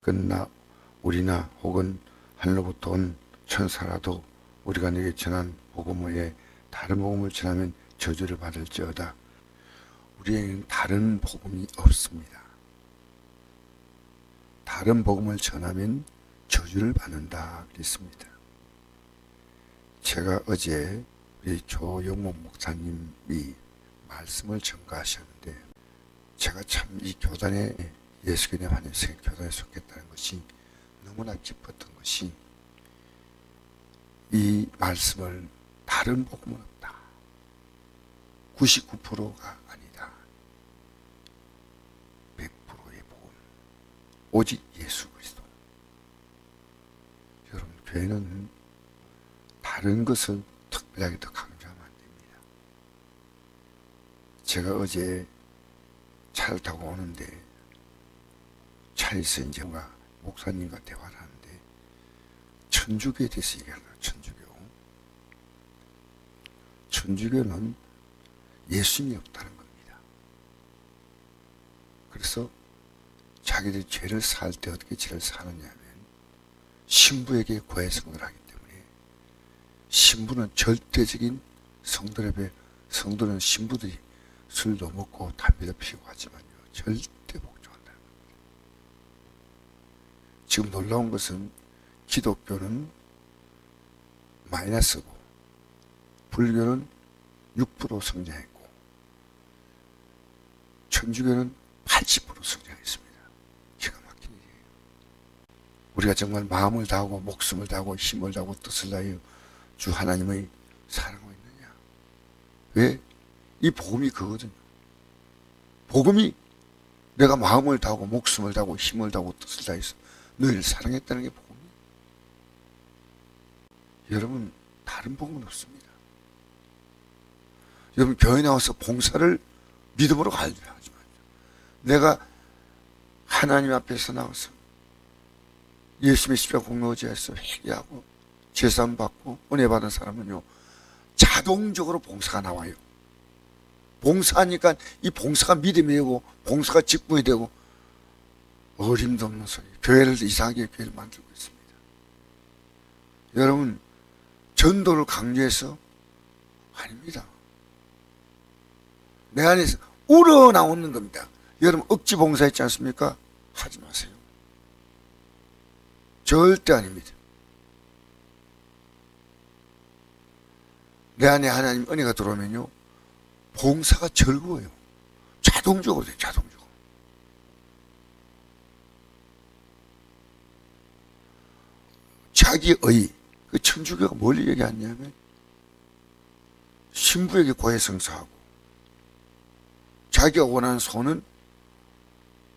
그러나 우리나 혹은 하늘로부터 온 천사라도 우리가 너에게 전한 복음 외에 다른 복음을 전하면 저주를 받을지어다. 우리에게는 다른 복음이 없습니다. 다른 복음을 전하면 저주를 받는다 그랬습니다. 제가 어제 우리 조영목 목사님이 말씀을 전가하셨는데 제가 참 이 교단에 예수교회 한인생 교단에 속했다는 것이 너무나 기뻤던 것이 이 말씀을 다른 복음은 없다. 99%가 아니다. 100%의 복음. 오직 예수 그리스도. 여러분 교회는 다른 것을 특별하게 더 강조하면 안 됩니다. 제가 어제 차를 타고 오는데 차에서 이제 목사님과 대화를 하는데 천주교에 대해서 얘기하는 거예요. 천주교는 예수님이 없다는 겁니다. 그래서 자기들이 죄를 살 때 어떻게 죄를 사느냐 하면 신부에게 고해성을 하기 때문에 신부는 절대적인 성도는 신부들이 술도 먹고 담배도 피우고 하지만요 절대 복종한다는 겁니다. 지금 놀라운 것은 기독교는 마이너스고 불교는 6% 성장했고 천주교는 80% 성장했습니다. 기가 막힌 일이에요. 우리가 정말 마음을 다하고 목숨을 다하고 힘을 다하고 뜻을 다하여 주 하나님의 사랑하고 있느냐? 왜? 이 복음이 그거거든요. 복음이 내가 마음을 다하고 목숨을 다하고 힘을 다하고 뜻을 다해서 너희를 사랑했다는 게 복음이에요. 여러분 다른 복음은 없습니다. 여러분 교회 나와서 봉사를 믿음으로 하지 마십시오. 내가 하나님 앞에서 나와서 예수님의 십자가 공로제에서 회개하고 제사함 받고 은혜 받은 사람은요 자동적으로 봉사가 나와요. 봉사하니까 이 봉사가 믿음이 되고 봉사가 직분이 되고 어림도 없는 소리. 교회를 이상하게 교회를 만들고 있습니다. 여러분 전도를 강조해서 아닙니다. 내 안에서 우러나오는 겁니다. 여러분 억지 봉사했지 않습니까? 하지 마세요. 절대 아닙니다. 내 안에 하나님 은혜가 들어오면요 봉사가 즐거워요. 자동적으로 돼요. 자동적으로. 자기의 그 천주교가 뭘 얘기하냐면 신부에게 고해성사하고 자기가 원하는 소는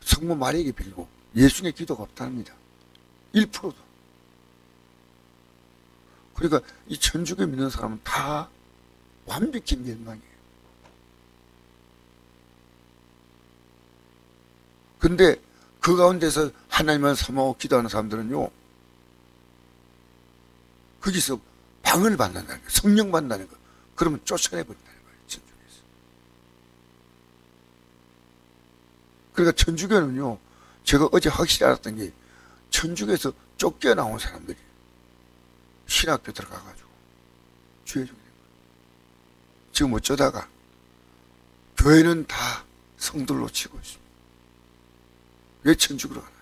성모 마리에게 빌고 예수님의 기도가 없답니다. 1%도. 그러니까 이 천주교 믿는 사람은 다 완벽히 멸망이에요. 근데 그 가운데서 하나님을 사모하고 기도하는 사람들은요 거기서 방을 받는다는 거예요. 성령 받는다는 거예요. 그러면 쫓아내버린다는 거예요. 천주교에서. 그러니까 천주교는요 제가 어제 확실히 알았던 게 천주교에서 쫓겨나온 사람들이 신학교 들어가가지고 주의해주게 된 거예요. 지금 어쩌다가 교회는 다 성들로 치고 있습니다. 왜 천주교로 가나요?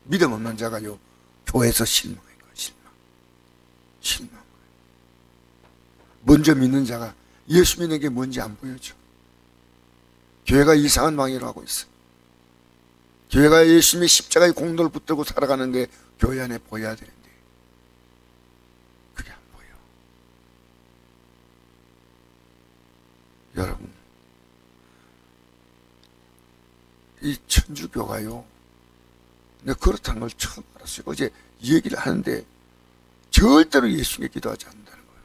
믿음 없는 자가요 교회에서 실망한 거예요. 실망. 먼저 믿는 자가 예수 믿는 게 뭔지 안 보여줘. 교회가 이상한 방해를 하고 있어. 교회가 예수님의 십자가의 공로를 붙들고 살아가는 게 교회 안에 보여야 되는데 그게 안 보여. 여러분 이 천주교가요 내가 그렇다는 걸 처음 알았어요. 어제 이 얘기를 하는데 절대로 예수님께 기도하지 않는다는 거예요.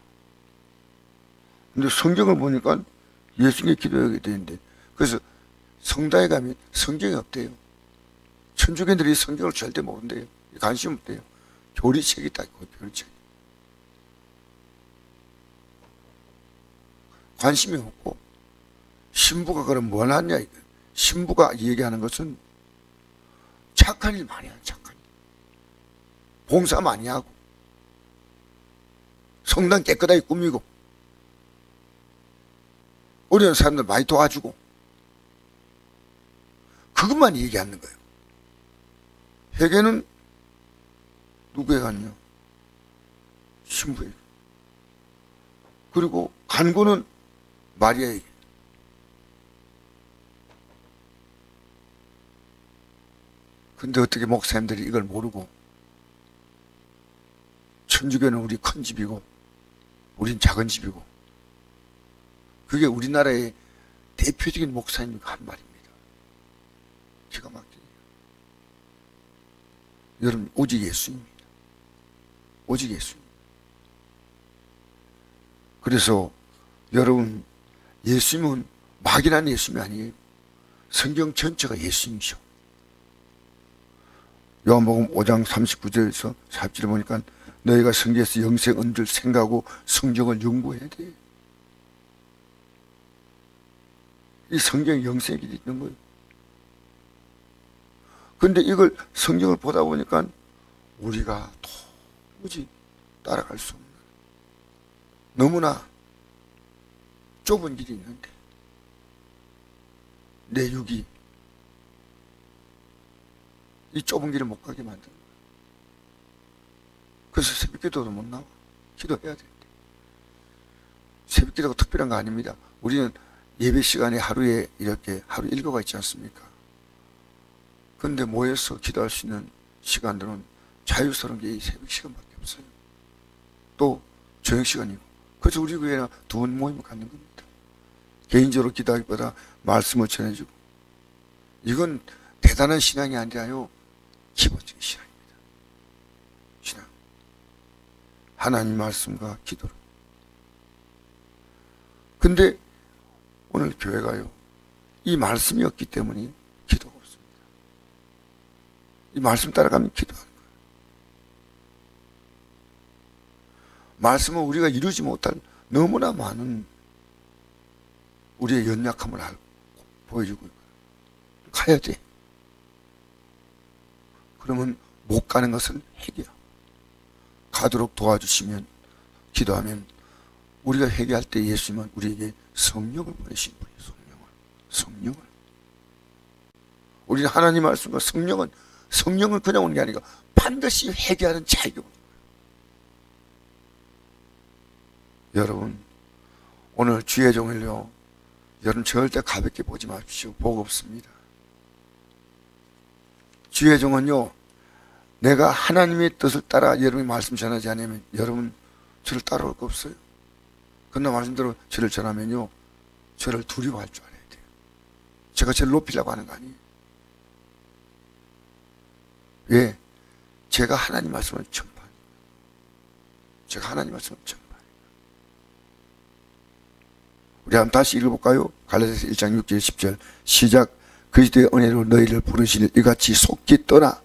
근데 성경을 보니까 예수님께 기도하게 되는데 그래서 성당에 가면 성경이 없대요. 천주교인들이 성경을 절대 모른대요. 관심 없대요. 교리책이 딱 있고 교리책. 관심이 없고 신부가 그럼 뭘 하냐. 신부가 얘기하는 것은 착한 일 많이 하는 착한 일. 봉사 많이 하고 성당 깨끗하게 꾸미고 어려운 사람들 많이 도와주고 그것만 얘기하는 거예요. 회개는 누구에 갔냐? 신부에게. 그리고 간구는 마리아에게. 근데 어떻게 목사님들이 이걸 모르고 천주교는 우리 큰 집이고 우린 작은 집이고 그게 우리나라의 대표적인 목사님 한 말입니다. 기가 막히게. 여러분 오직 예수입니다. 오직 예수입니다. 그래서 여러분 예수님은 막연한 예수님이 아니에요. 성경 전체가 예수님이셔. 요한복음 5장 39절에서 40절에 보니까 너희가 성경에서 영생 얻을 생각하고 성경을 연구해야 돼. 이 성경에 영생이 있는 거예요. 근데 이걸 성경을 보다 보니까 우리가 도무지 따라갈 수 없는 너무나 좁은 길이 있는데 내 육이 이 좁은 길을 못 가게 만드는 거예요. 그래서 새벽기도도 못 나와. 기도해야 되는데 새벽기도가 특별한 거 아닙니다. 우리는 예배 시간에 하루에 이렇게 하루 일과가 있지 않습니까? 근데 모여서 기도할 수 있는 시간들은 자유스러운 게 이 새벽 시간밖에 없어요. 또 저녁 시간이고. 그래서 우리 교회는 두 번 모임을 갖는 겁니다. 개인적으로 기도하기보다 말씀을 전해주고. 이건 대단한 신앙이 아니라요. 기본적인 신앙입니다. 신앙. 하나님 말씀과 기도로. 근데 오늘 교회가요. 이 말씀이 없기 때문에 기도가 없습니다. 이 말씀 따라가면 기도하는 거예요. 말씀은 우리가 이루지 못할 너무나 많은 우리의 연약함을 알고 보여주고 가야 돼. 그러면 못 가는 것을 회개야. 가도록 도와주시면 기도하면 우리가 회개할 때 예수님은 우리에게 성령을 보내신 분이에요. 성령을. 우리는 하나님 말씀과 성령은 그냥 오는 게 아니라 반드시 회개하는 자격이 오는 거예요. 여러분 오늘 주의 종일요. 여러분 절대 가볍게 보지 마십시오. 복 없습니다. 주의 종은요. 내가 하나님의 뜻을 따라 여러분이 말씀 전하지 않으면 여러분 저를 따라올 거 없어요. 그러나 말씀대로 저를 전하면요. 저를 두려워할 줄 알아야 돼요. 제가 저를 높이려고 하는 거 아니에요. 왜? 제가 하나님 말씀을 전파하니까. 제가 하나님 말씀을 전파하니까. 우리 한번 다시 읽어볼까요? 갈라디아서 1장 6절 10절 시작. 그리스도의 은혜로 너희를 부르시니 이같이 속히 떠나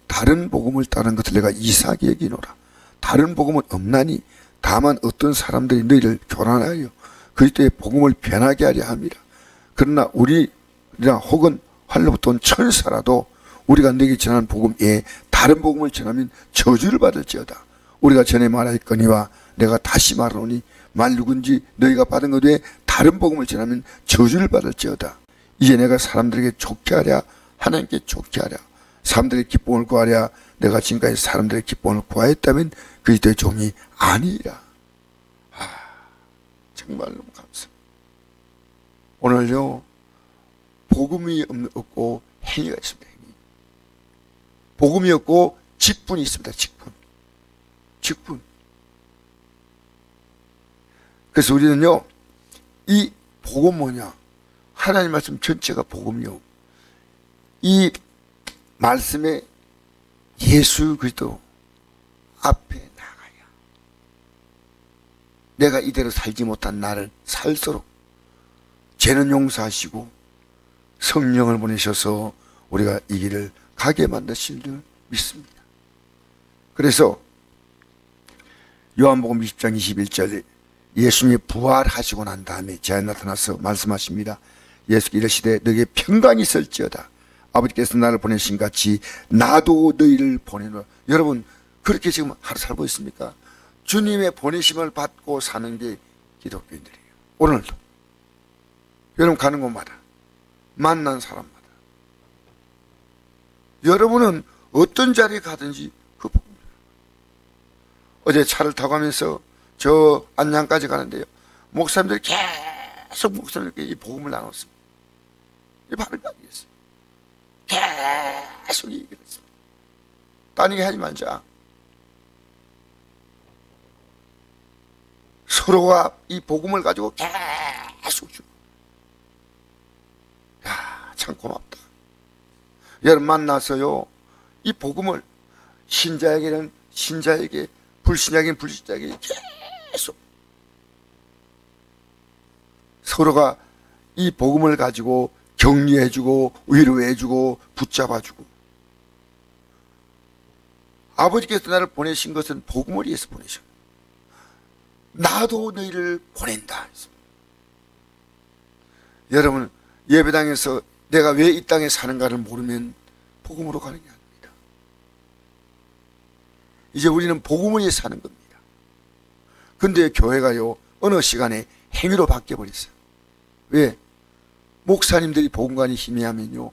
다른 복음을 따른 것을 내가 이상하게 여기노라. 다른 복음은 없나니 다만 어떤 사람들이 너희를 교란하여 그리스도의 복음을 변하게 하려 함이라. 그러나 우리나 혹은 활로부터 온 천사라도 우리가 너에게 전하는 복음 외에 다른 복음을 전하면 저주를 받을지어다. 우리가 전에 말하였거니와 내가 다시 말하노니 말 누군지 너희가 받은 것 외에 다른 복음을 전하면 저주를 받을지어다. 이제 내가 사람들에게 좋게 하랴 하나님께 좋게 하랴 사람들의 기쁨을 구하랴 내가 지금까지 사람들의 기쁨을 구하였다면 그리스도의 종이 아니라. 정말 너무 감사합니다. 오늘요 복음이 없고 행위가 있습니다. 행위. 복음이 없고 직분이 있습니다. 직분. 그래서 우리는요 이 복음 뭐냐, 하나님 말씀 전체가 복음이요. 이 말씀에 예수 그리스도 앞에 나가야 내가 이대로 살지 못한 나를 살도록 죄는 용서하시고 성령을 보내셔서 우리가 이 길을 가게 만드실 줄 믿습니다. 그래서 요한복음 20장 21절에 예수님이 부활하시고 난 다음에 제가 나타나서 말씀하십니다. 예수께 이르시되 너에게 평강이 있을지어다. 아버지께서 나를 보내신 같이 나도 너희를 보내노라. 여러분 그렇게 지금 하루 살고 있습니까? 주님의 보내심을 받고 사는 게 기독교인들이에요. 오늘도 여러분 가는 곳마다 만난 사람마다 여러분은 어떤 자리에 가든지 그 복음을. 어제 차를 타고 가면서 저 안양까지 가는데요, 목사님들이 계속 목사님들께 이 복음을 나눴습니다. 이 발을 가겠어요. 계속 얘기했습니다. 딴 얘기 하지 말자. 서로가 이 복음을 가지고 계속 주고. 야, 참 고맙다. 여러분 만나서요, 이 복음을 신자에게는 신자에게, 불신자에게는 불신자에게 계속 서로가 이 복음을 가지고 격려해주고 위로해주고 붙잡아주고. 아버지께서 나를 보내신 것은 복음을 위해서 보내셨다. 나도 너희를 보낸다. 여러분 예배당에서 내가 왜 이 땅에 사는가를 모르면 복음으로 가는 게 아닙니다. 이제 우리는 복음을 위해 사는 겁니다. 근데 교회가요 어느 시간에 행위로 바뀌어버렸어요. 왜? 목사님들이 복음관이 희미하면요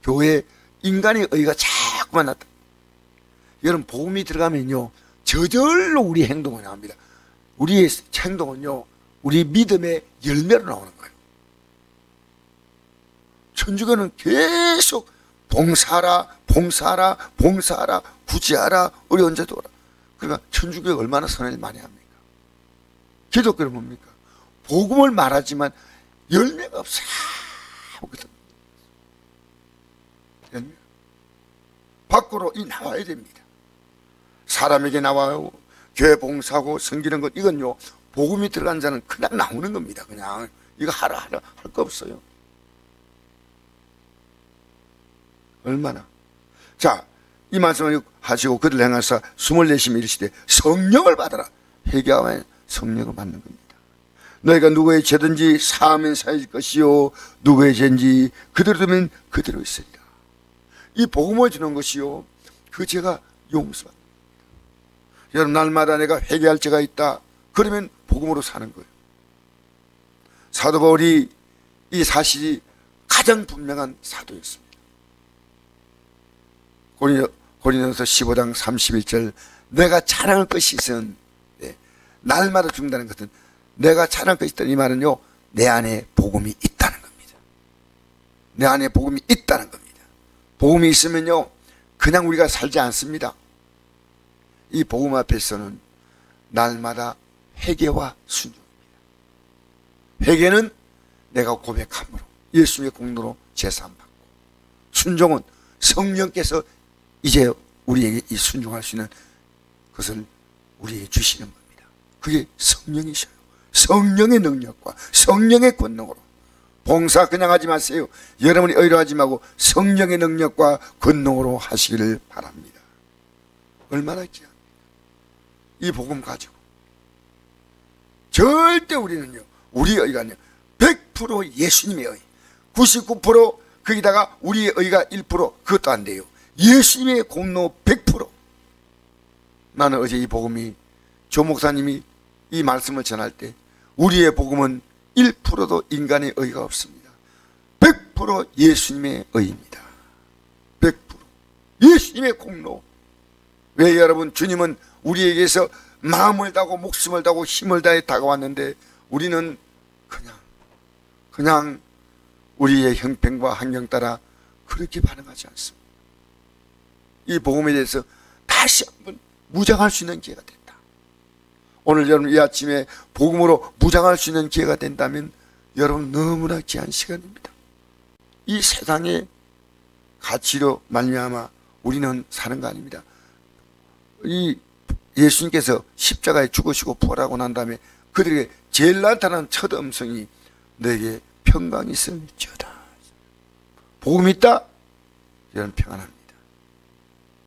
교회 인간의 의가 자꾸만 나타납니다. 여러분 복음이 들어가면요 저절로 우리 행동이 나옵니다. 우리의 행동은요 우리 믿음의 열매로 나오는 거예요. 천주교는 계속 봉사하라 봉사하라 봉사하라 구제하라 어려운 자 도와라. 그러니까 천주교에 얼마나 선을 많이 합니까? 기독교는 뭡니까? 복음을 말하지만 열매가 없어요. 열매 밖으로 이 나와야 됩니다. 사람에게 나와요. 교회 봉사하고 섬기는 것, 이건요 복음이 들어간 자는 그냥 나오는 겁니다. 그냥 이거 하라 할 거 없어요. 얼마나. 자, 이 말씀을 하시고 그들 행하사 숨을 내쉬며 이르시되 성령을 받아라. 회개하면 성령을 받는 겁니다. 너희가 누구의 죄든지 사하면 사해질 것이요 누구의 죄인지 그대로 두면 그대로 있으리라. 이 복음을 주는 것이요 그 죄가 용서받는 겁니다. 여러분 날마다 내가 회개할 죄가 있다 그러면 복음으로 사는 거예요. 사도 바울이 이 사실이 가장 분명한 사도였습니다. 고린도서 15장 31절 내가 자랑할 것이 있은, 날마다 죽는다는 것은 내가 자랑할 것이 있다는 이 말은요 내 안에 복음이 있다는 겁니다. 내 안에 복음이 있다는 겁니다. 복음이 있으면요 그냥 우리가 살지 않습니다. 이 복음 앞에서는 날마다 회개와 순종입니다. 회개는 내가 고백함으로 예수님의 공로로 제사함받고, 순종은 성령께서 이제 우리에게 이 순종할 수 있는 것을 우리에게 주시는 겁니다. 그게 성령이셔요. 성령의 능력과 성령의 권능으로. 봉사 그냥 하지 마세요. 여러분이 의로하지 말고 성령의 능력과 권능으로 하시기를 바랍니다. 얼마나 귀합니까? 이 복음 가지고 절대 우리는요 우리의 의가요 100% 예수님의 의, 99% 거기다가 우리의 의가 1% 그것도 안 돼요. 예수님의 공로 100%. 나는 어제 이 복음이 조 목사님이 이 말씀을 전할 때 우리의 복음은 1%도 인간의 의가 없습니다. 100% 예수님의 의입니다. 100% 예수님의 공로. 왜 여러분 주님은 우리에게서 마음을 다하고 목숨을 다하고 힘을 다해 다가왔는데 우리는 그냥 우리의 형편과 환경 따라 그렇게 반응하지 않습니다. 이 복음에 대해서 다시 한번 무장할 수 있는 기회가 된다. 오늘 여러분 이 아침에 복음으로 무장할 수 있는 기회가 된다면 여러분 너무나 귀한 시간입니다. 이 세상의 가치로 말미암아 우리는 사는 거 아닙니다. 이 예수님께서 십자가에 죽으시고 부활하고 난 다음에 그들에게 제일 나타난 첫 음성이 너에게 평강이 있을지어다. 복음이 있다? 여러분 평안합니다.